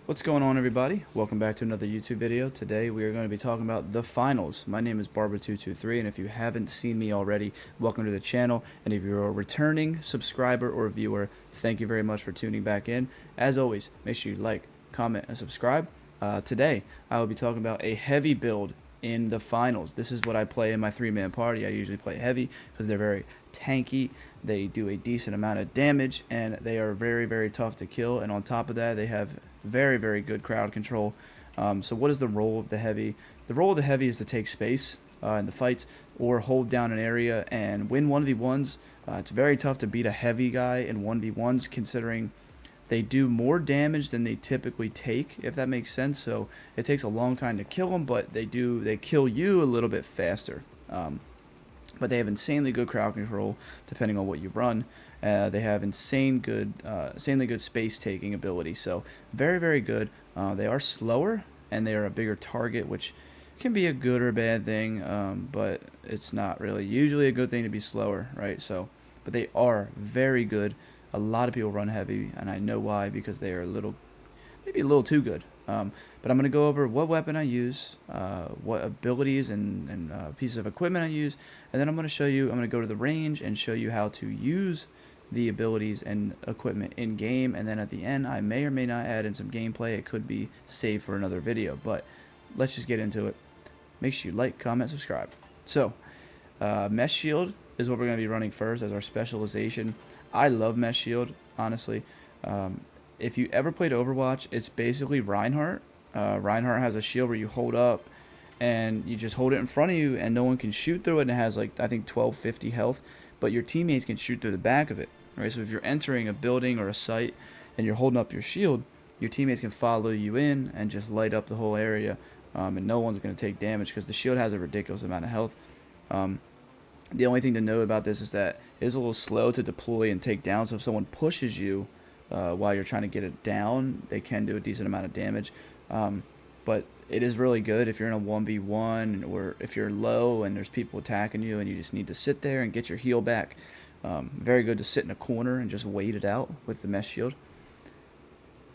What's going on, everybody? Welcome back to another YouTube video. Today we are going to be talking about the finals. My name is Barber223, and if you haven't seen me already, welcome to the channel. And if you're a returning subscriber or viewer, thank you very much for tuning back in. As always, make sure you like, comment, and subscribe. Today I will be talking about a heavy build in the finals. This is what I play in my three-man party. I usually play heavy because they're very tanky. They do a decent amount of damage, and they are very, very tough to kill. And on top of that, they have very, very good crowd control. So what is the role of the heavy? The role of the heavy is to take space in the fights or hold down an area and win 1v1s. It's very tough to beat a heavy guy in 1v1s considering they do more damage than they typically take, if that makes sense. So it takes a long time to kill them, but they kill you a little bit faster. But they have insanely good crowd control depending on what you run. They have insanely good space taking ability. So very, very good. They are slower and they are a bigger target, which can be a good or bad thing, but it's not really usually a good thing to be slower, right? So, but they are very good. A lot of people run heavy, and I know why, because they are maybe a little too good. But I'm going to go over what weapon I use, what abilities and pieces of equipment I use, and then I'm going to go to the range and show you how to use the abilities and equipment in game, and then at the end I may or may not add in some gameplay. It could be saved for another video, but let's just get into it. Make sure you like, comment, subscribe. So, Mesh Shield is what we're going to be running first as our specialization. I love Mesh Shield, honestly. If you ever played Overwatch, it's basically Reinhardt. Reinhardt has a shield where you hold up and you just hold it in front of you and no one can shoot through it, and it has like, I think, 1250 health, but your teammates can shoot through the back of it. Right? So if you're entering a building or a site and you're holding up your shield, your teammates can follow you in and just light up the whole area, and no one's going to take damage because the shield has a ridiculous amount of health. The only thing to know about this is that it is a little slow to deploy and take down, so if someone pushes you while you're trying to get it down, they can do a decent amount of damage. But it is really good if you're in a 1v1 or if you're low and there's people attacking you and you just need to sit there and get your heal back. Very good to sit in a corner and just wait it out with the Mesh Shield.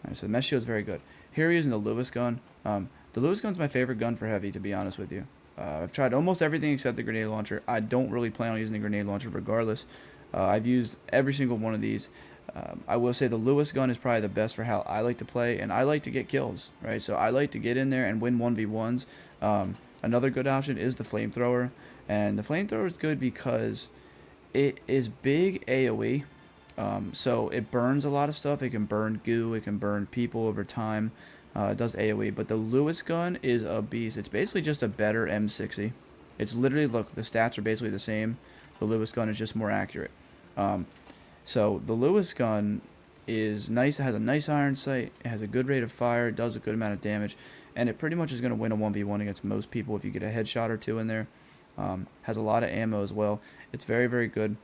Alright, so the Mesh Shield is very good. Here we're using the Lewis gun. The Lewis gun's my favorite gun for heavy, to be honest with you. I've tried almost everything except the grenade launcher. I don't really plan on using the grenade launcher regardless. I've used every single one of these. I will say the Lewis gun is probably the best for how I like to play, and I like to get kills, right? So I like to get in there and win 1v1s. Another good option is the flamethrower, and the flamethrower is good because it is big AoE, so it burns a lot of stuff. It can burn goo, it can burn people over time. It does AoE, but the Lewis gun is a beast. It's basically just a better M60. It's literally, look, the stats are basically the same. The Lewis gun is just more accurate. So the Lewis gun is nice. It has a nice iron sight. It has a good rate of fire. It does a good amount of damage, and it pretty much is going to win a 1v1 against most people if you get a headshot or two in there. Has a lot of ammo as well. It's very, very good.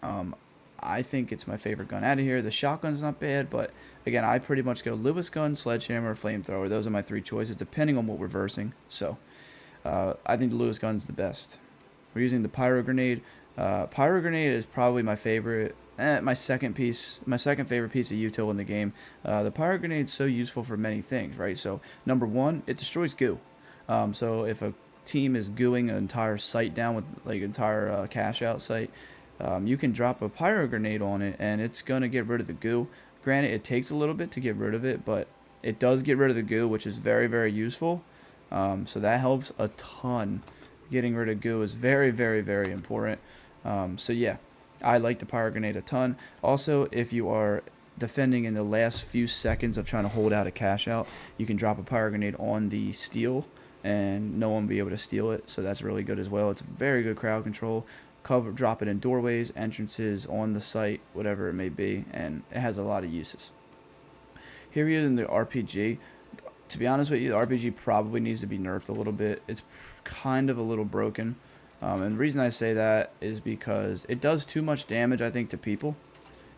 I think it's my favorite gun out of here. The shotgun's not bad, but again, I pretty much go Lewis gun, sledgehammer, or flamethrower. Those are my three choices, depending on what we're versing. So, I think the Lewis gun's the best. We're using the pyro grenade. Pyro grenade is probably my favorite. My second favorite piece of util in the game. The pyro grenade is so useful for many things, right? So, number one, it destroys goo. So if a team is gooing an entire site down with like entire cash out site, you can drop a pyro grenade on it and it's gonna get rid of the goo. Granted, it takes a little bit to get rid of it, but it does get rid of the goo, which is very, very useful. So that helps a ton. Getting rid of goo is very, very, very important. So yeah, I like the pyro grenade a ton. Also, if you are defending in the last few seconds of trying to hold out a cash out, you can drop a pyro grenade on the steel and no one will be able to steal it, so that's really good as well. It's very good crowd control. Drop it in doorways, entrances, on the site, whatever it may be, and it has a lot of uses. Here we are in the RPG. To be honest with you, the RPG probably needs to be nerfed a little bit. It's kind of a little broken. And the reason I say that is because it does too much damage, I think, to people.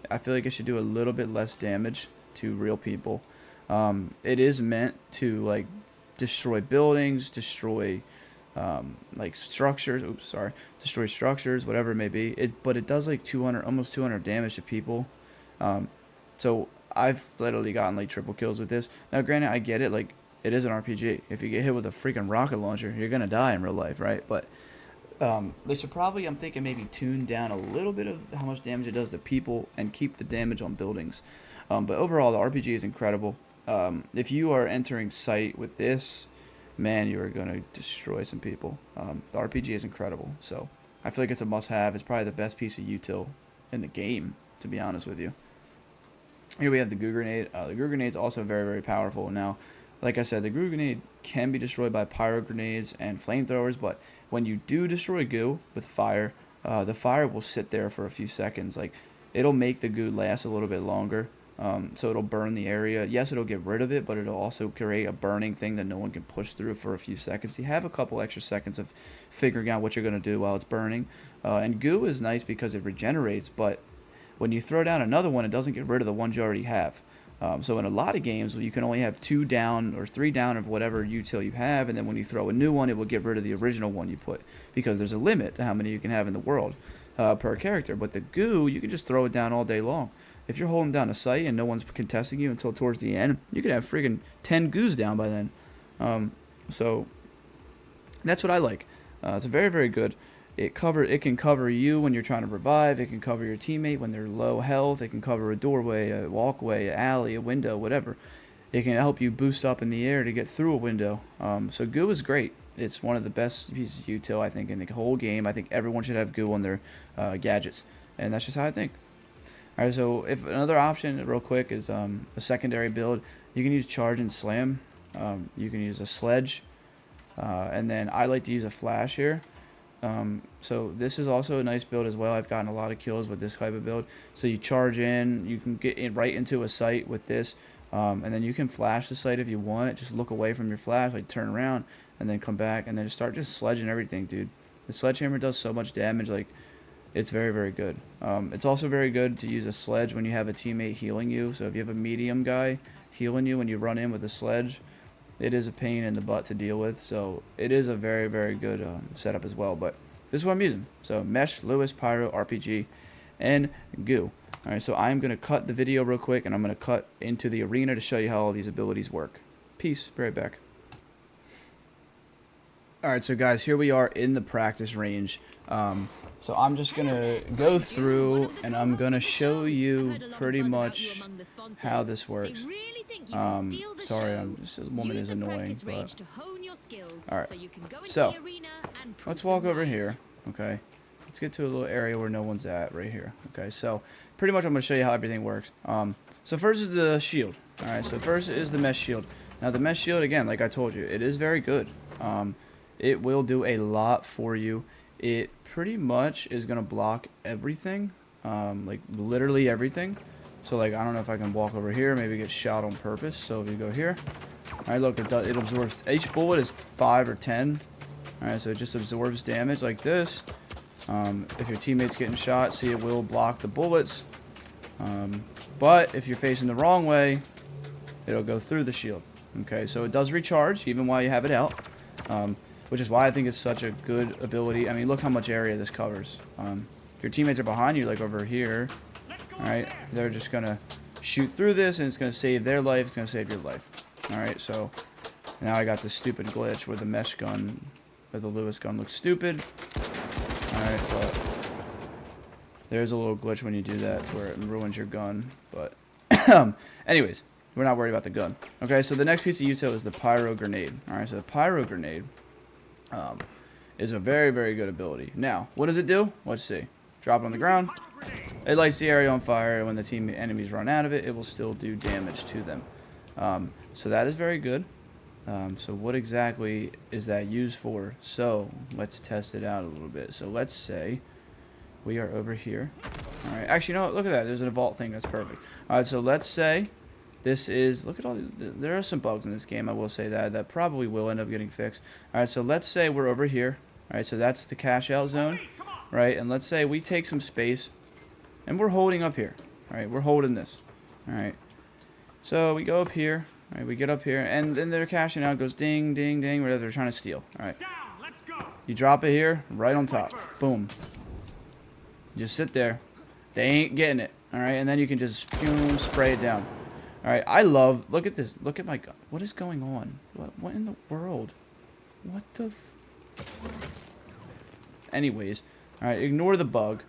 I feel like it should do a little bit less damage to real people. It is meant to, like, destroy buildings, destroy like structures. Destroy structures, whatever it may be. But it does like 200, almost 200 damage to people. So I've literally gotten like triple kills with this. Now, granted, I get it. Like, it is an RPG. If you get hit with a freaking rocket launcher, you're gonna die in real life, right? But they should probably, I'm thinking, maybe tune down a little bit of how much damage it does to people and keep the damage on buildings. But overall, the RPG is incredible. If you are entering sight with this, man, you are going to destroy some people. The RPG is incredible, so I feel like it's a must-have. It's probably the best piece of util in the game, to be honest with you. Here we have the Goo Grenade. The Goo Grenade is also very, very powerful. Now, like I said, the Goo Grenade can be destroyed by pyro grenades and flamethrowers, but when you do destroy goo with fire, the fire will sit there for a few seconds. Like, it'll make the goo last a little bit longer. So it'll burn the area. Yes, it'll get rid of it, but it'll also create a burning thing that no one can push through for a few seconds. You have a couple extra seconds of figuring out what you're going to do while it's burning. And goo is nice because it regenerates, but when you throw down another one, it doesn't get rid of the ones you already have. So in a lot of games, you can only have 2 down or 3 down of whatever util you have, and then when you throw a new one, it will get rid of the original one you put, because there's a limit to how many you can have in the world per character. But the goo, you can just throw it down all day long. If you're holding down a site and no one's contesting you until towards the end, you could have friggin' 10 goos down by then. So that's what I like. It's very, very good. It can cover you when you're trying to revive. It can cover your teammate when they're low health. It can cover a doorway, a walkway, an alley, a window, whatever. It can help you boost up in the air to get through a window. So goo is great. It's one of the best pieces of util, I think, in the whole game. I think everyone should have goo on their gadgets, and that's just how I think. All right, so if another option, real quick, is a secondary build, you can use charge and slam. You can use a sledge, and then I like to use a flash here. So this is also a nice build as well. I've gotten a lot of kills with this type of build. So you charge in, you can get in right into a site with this, and then you can flash the site if you want. Just look away from your flash, like turn around, and then come back, and then start just sledging everything, dude. The sledgehammer does so much damage, like, it's very, very good. It's also very good to use a sledge when you have a teammate healing you. So if you have a medium guy healing you when you run in with a sledge, it is a pain in the butt to deal with. So it is a very, very good setup as well. But this is what I'm using. So Mesh, Lewis, Pyro, RPG, and Goo. All right, so I'm going to cut the video real quick, and I'm going to cut into the arena to show you how all these abilities work. Peace. Be right back. All right, so guys, here we are in the practice range. So I'm just going to go through, and I'm going to show you pretty much how this works. Sorry, this woman is annoying, but... Alright, so, let's walk over here, okay? Let's get to a little area where no one's at, right here, okay? So, pretty much I'm going to show you how everything works. So first is the shield, alright? So first is the mesh shield. Now the mesh shield, again, like I told you, it is very good. It will do a lot for you. It pretty much is going to block everything, like literally everything. So like, I don't know if I can walk over here, maybe get shot on purpose. So if you go here, alright, look, it absorbs, each bullet is 5 or 10. Alright, so it just absorbs damage like this. If your teammate's getting shot, see, it will block the bullets. But if you're facing the wrong way, it'll go through the shield. Okay, so it does recharge even while you have it out. Which is why I think it's such a good ability. I mean, look how much area this covers. If your teammates are behind you, like over here, alright, they're just going to shoot through this, and it's going to save their life, it's going to save your life. Alright, so now I got this stupid glitch where the mesh gun, or the Lewis gun looks stupid. Alright, but there's a little glitch when you do that to where it ruins your gun. But anyways, we're not worried about the gun. Okay, so the next piece of util is the Pyro Grenade. Alright, so the Pyro Grenade is a very, very good ability. Now, what does it do? Let's see. Drop it on the ground. It lights the area on fire, and when the enemies run out of it, it will still do damage to them. So that is very good. So what exactly is that used for? So let's test it out a little bit. So let's say we are over here. Alright, actually, you know what? Look at that. There's a vault thing. That's perfect. Alright, so let's say this is, look at all, there are some bugs in this game, I will say that probably will end up getting fixed. Alright, so let's say we're over here. Alright, so that's the cash out zone. Right, and let's say we take some space, and we're holding up here. Alright, we're holding this. Alright, so we go up here. Alright, we get up here, and then they're cashing out. It goes ding, ding, ding, whatever they're trying to steal. Alright, you drop it here, right on top. Boom. Just sit there. They ain't getting it. Alright, and then you can just spray it down. All right, I love. Look at this. Look at my gun. What is going on? What in the world? What the? Anyways, all right. Ignore the bug.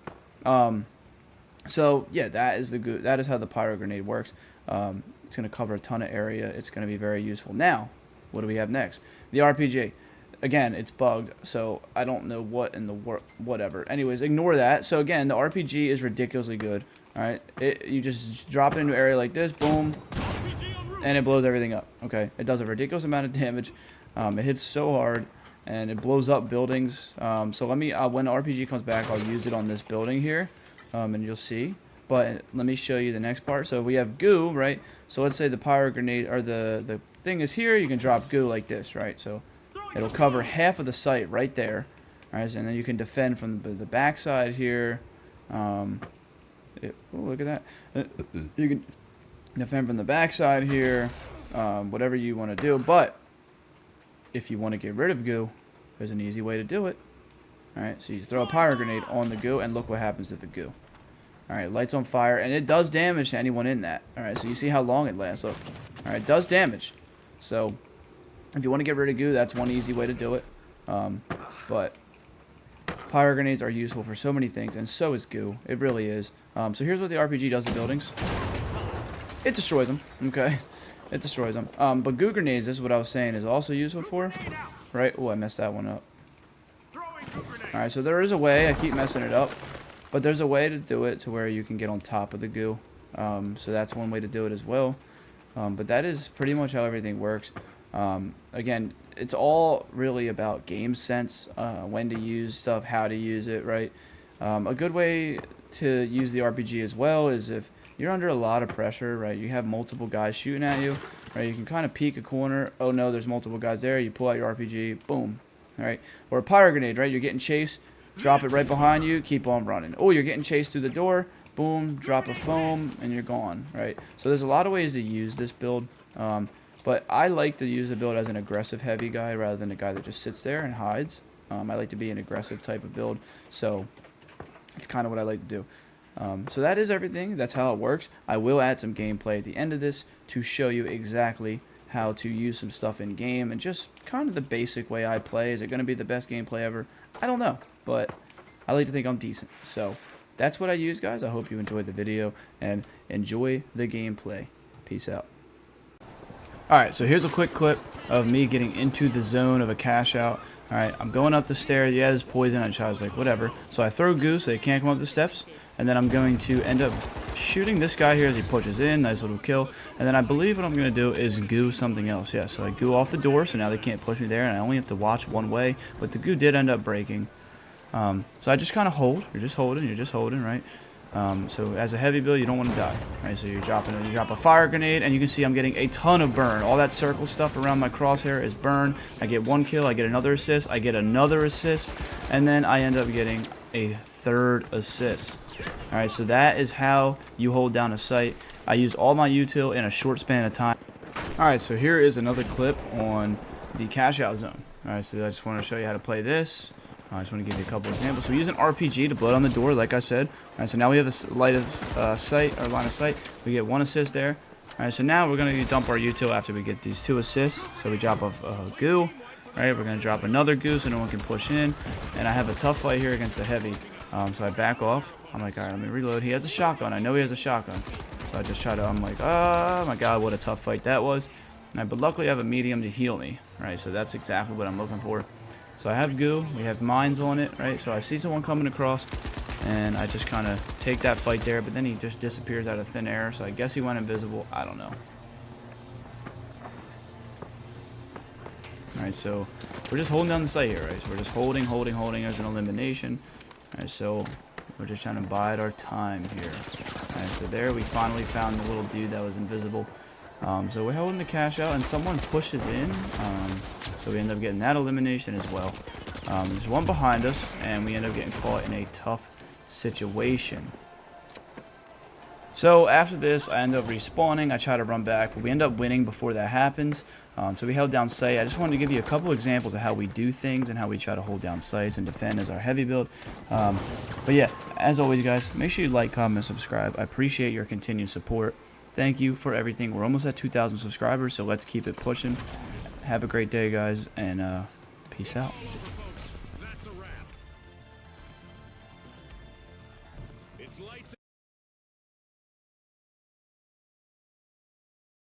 So yeah, that is how the pyro grenade works. It's gonna cover a ton of area. It's gonna be very useful. Now, what do we have next? The RPG. Again, it's bugged, so I don't know what in the world. Whatever. Anyways, ignore that. So again, the RPG is ridiculously good. All right, you just drop it into an area like this, boom, and it blows everything up. Okay, it does a ridiculous amount of damage. It hits so hard, and it blows up buildings. So let me, when the RPG comes back, I'll use it on this building here, and you'll see. But let me show you the next part. So we have goo, right? So let's say the pyro grenade, or the thing is here. You can drop goo like this, right? So it'll cover half of the site right there. All right, and then you can defend from the backside here. Look at that. You can defend from the backside here, whatever you want to do. But if you want to get rid of goo, there's an easy way to do it. Alright, so you throw a pyro grenade on the goo, and look what happens to the goo. Alright, lights on fire, and it does damage to anyone in that. Alright, so you see how long it lasts. Look. Alright, it does damage. So, if you want to get rid of goo, that's one easy way to do it. But pyro grenades are useful for so many things, and so is goo. It really is. So here's what the RPG does to buildings. It destroys them, okay? It destroys them. But goo grenades, this is what I was saying, is also useful for, right? Oh, I messed that one up. Alright, so there is a way. I keep messing it up. But there's a way to do it to where you can get on top of the goo. So that's one way to do it as well. But that is pretty much how everything works. Again, it's all really about game sense, when to use stuff, how to use it, right? A good way to use the RPG as well is if you're under a lot of pressure, right? You have multiple guys shooting at you, right? You can kind of peek a corner. Oh no, there's multiple guys there. You pull out your RPG, boom, all right? Or a pyro grenade, right? You're getting chased, drop it right behind you, keep on running. Oh, you're getting chased through the door, boom, drop a foam, and you're gone, right? So there's a lot of ways to use this build. But I like to use the build as an aggressive heavy guy rather than a guy that just sits there and hides. I like to be an aggressive type of build, so it's kind of what I like to do. So that is everything. That's how it works. I will add some gameplay at the end of this to show you exactly how to use some stuff in game and just kind of the basic way I play. Is it going to be the best gameplay ever? I don't know, but I like to think I'm decent. So that's what I use, guys. I hope you enjoyed the video and enjoy the gameplay. Peace out. Alright, so here's a quick clip of me getting into the zone of a cash out. Alright, I'm going up the stairs. Yeah, there's poison. I was like, whatever. So I throw goo so they can't come up the steps. And then I'm going to end up shooting this guy here as he pushes in. Nice little kill. And then I believe what I'm going to do is goo something else. Yeah, so I goo off the door, so now they can't push me there. And I only have to watch one way. But the goo did end up breaking. So I just kind of hold. You're just holding, right? So as a heavy build, you don't want to die, right? So you drop a fire grenade, and you can see I'm getting a ton of burn. All that circle stuff around my crosshair is burn. I get one kill, I get another assist, I get another assist, and then I end up getting a third assist. All right, so that is how you hold down a site. I use all my util in a short span of time. All right, so here is another clip on the cash out zone. All right, so I just want to show you how to play this. I just want to give you a couple examples. So we use an RPG to blow on the door, like I said. All right, so now we have a line of sight. We get one assist there. All right, so now we're going to dump our util after we get these two assists. So we drop a goo. All right, we're going to drop another goo so no one can push in. And I have a tough fight here against the heavy. So I back off. I'm like, all right, let me reload. He has a shotgun. I know he has a shotgun. So I just try to, I'm like, oh my god, what a tough fight that was. But luckily I have a medium to heal me. Right, so that's exactly what I'm looking for. So I have goo, we have mines on it, right? So I see someone coming across, and I just kind of take that fight there, but then he just disappears out of thin air, so I guess he went invisible. I don't know. Alright, so we're just holding down the site here, right? So we're just holding. There's an elimination. Alright, so we're just trying to bide our time here. Alright, so there we finally found the little dude that was invisible. So we're holding the cash out, and someone pushes in. So we end up getting that elimination as well. There's one behind us, and we end up getting caught in a tough situation. So after this, I end up respawning. I try to run back, but we end up winning before that happens. So we held down site. I just wanted to give you a couple examples of how we do things and how we try to hold down sites and defend as our heavy build. But yeah, as always, guys, make sure you like, comment, and subscribe. I appreciate your continued support. Thank you for everything. We're almost at 2,000 subscribers, so let's keep it pushing. Have a great day, guys, and peace out. It's lights